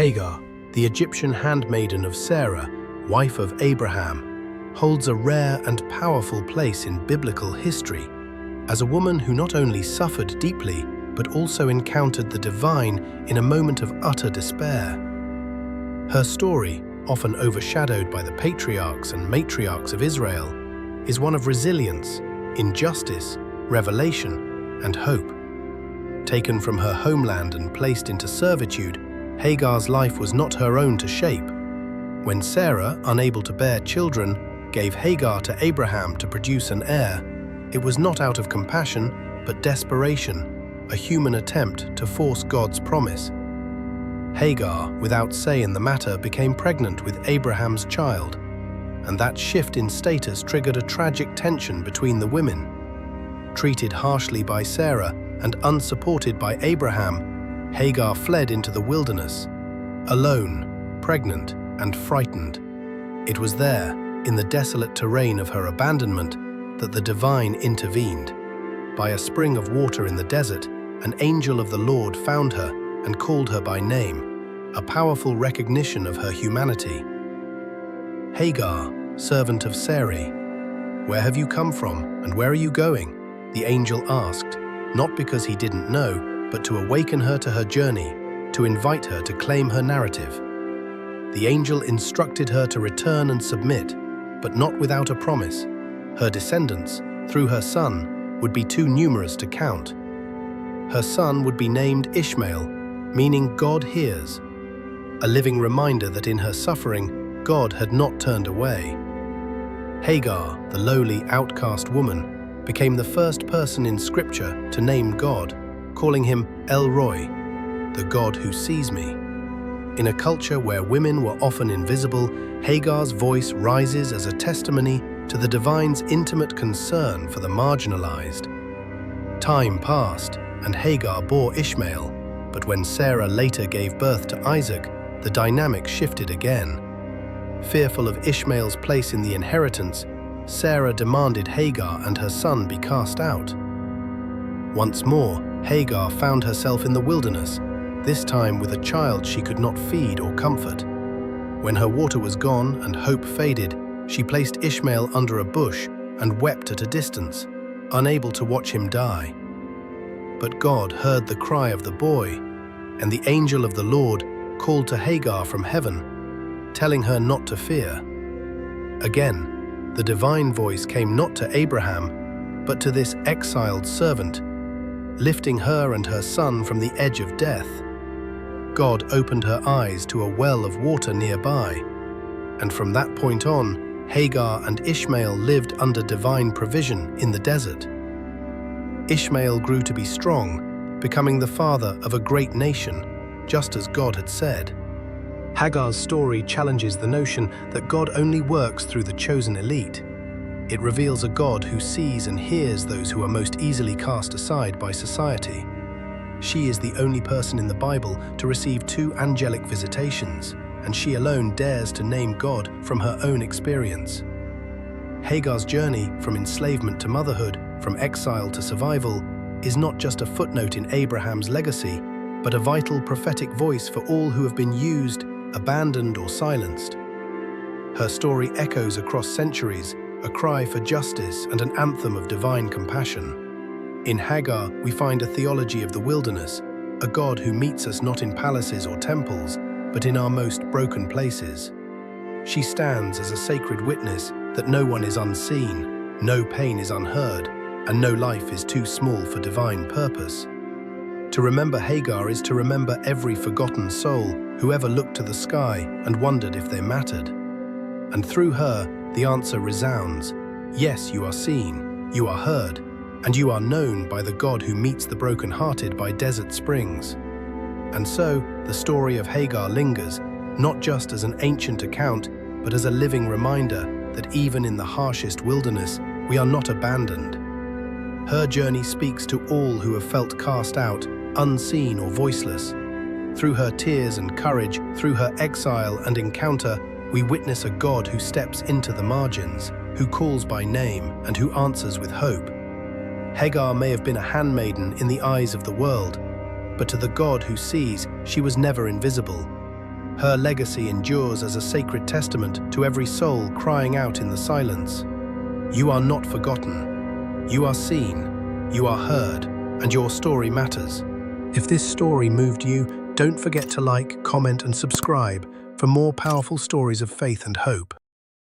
Hagar, the Egyptian handmaiden of Sarah, wife of Abraham, holds a rare and powerful place in biblical history as a woman who not only suffered deeply but also encountered the divine in a moment of utter despair. Her story, often overshadowed by the patriarchs and matriarchs of Israel, is one of resilience, injustice, revelation, and hope. Taken from her homeland and placed into servitude, Hagar's life was not her own to shape. When Sarah, unable to bear children, gave Hagar to Abraham to produce an heir, it was not out of compassion but desperation, a human attempt to force God's promise. Hagar, without say in the matter, became pregnant with Abraham's child, and that shift in status triggered a tragic tension between the women. Treated harshly by Sarah and unsupported by Abraham, Hagar fled into the wilderness, alone, pregnant, and frightened. It was there, in the desolate terrain of her abandonment, that the divine intervened. By a spring of water in the desert, an angel of the Lord found her and called her by name, a powerful recognition of her humanity. Hagar, servant of Sarai, where have you come from and where are you going? The angel asked, not because he didn't know, but to awaken her to her journey, to invite her to claim her narrative. The angel instructed her to return and submit, but not without a promise. Her descendants, through her son, would be too numerous to count. Her son would be named Ishmael, meaning God hears, a living reminder that in her suffering, God had not turned away. Hagar, the lowly, outcast woman, became the first person in Scripture to name God, calling him El Roi, the God who sees me. In a culture where women were often invisible, Hagar's voice rises as a testimony to the divine's intimate concern for the marginalized. Time passed, and Hagar bore Ishmael, but when Sarah later gave birth to Isaac, the dynamic shifted again. Fearful of Ishmael's place in the inheritance, Sarah demanded Hagar and her son be cast out. Once more, Hagar found herself in the wilderness, this time with a child she could not feed or comfort. When her water was gone and hope faded, she placed Ishmael under a bush and wept at a distance, unable to watch him die. But God heard the cry of the boy, and the angel of the Lord called to Hagar from heaven, telling her not to fear. Again, the divine voice came not to Abraham, but to this exiled servant, lifting her and her son from the edge of death. God opened her eyes to a well of water nearby, and from that point on, Hagar and Ishmael lived under divine provision in the desert. Ishmael grew to be strong, becoming the father of a great nation, just as God had said. Hagar's story challenges the notion that God only works through the chosen elite. It reveals a God who sees and hears those who are most easily cast aside by society. She is the only person in the Bible to receive 2 angelic visitations, and she alone dares to name God from her own experience. Hagar's journey from enslavement to motherhood, from exile to survival, is not just a footnote in Abraham's legacy, but a vital prophetic voice for all who have been used, abandoned, or silenced. Her story echoes across centuries, a cry for justice and an anthem of divine compassion. In Hagar, we find a theology of the wilderness, a God who meets us not in palaces or temples, but in our most broken places. She stands as a sacred witness that no one is unseen, no pain is unheard, and no life is too small for divine purpose. To remember Hagar is to remember every forgotten soul who ever looked to the sky and wondered if they mattered. And through her, the answer resounds: yes, you are seen, you are heard, and you are known by the God who meets the brokenhearted by desert springs. And so, the story of Hagar lingers, not just as an ancient account, but as a living reminder that even in the harshest wilderness, we are not abandoned. Her journey speaks to all who have felt cast out, unseen or voiceless. Through her tears and courage, through her exile and encounter, we witness a God who steps into the margins, who calls by name, and who answers with hope. Hagar may have been a handmaiden in the eyes of the world, but to the God who sees, she was never invisible. Her legacy endures as a sacred testament to every soul crying out in the silence. You are not forgotten. You are seen, you are heard, and your story matters. If this story moved you, don't forget to like, comment, and subscribe for more powerful stories of faith and hope.